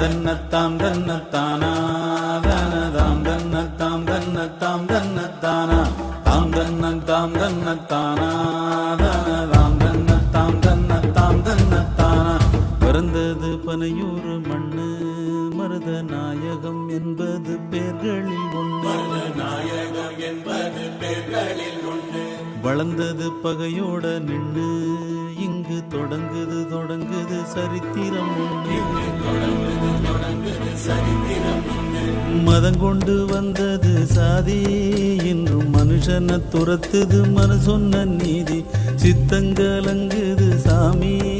தன்னத்தாம் தன்னத்தானா தானதாம் தன்னத்தாம் தன்னத்தாம் தன்னத்தானா தாம் தன்னத்தாம் தன்னத்தானா தானதாம் தன்னத்தாம் தன்னத்தாம் தன்னத்தானா. பிறந்தது பனையூர் மண்ணு மருத நாயகம் என்பது பேர்களில் ஒன்று. நாயகம் என்பது பேர்களில் ஒன்று. வளர்ந்தது பகையோட நின்று இங்கு தொடங்குது சரித்திரம் ஒன்று. மதம் கொண்டு வந்தது சாதி இன்றும் மனுஷனை துரத்துது மனு சொன்ன நீதி. சித்தங்கலங்குது சாமி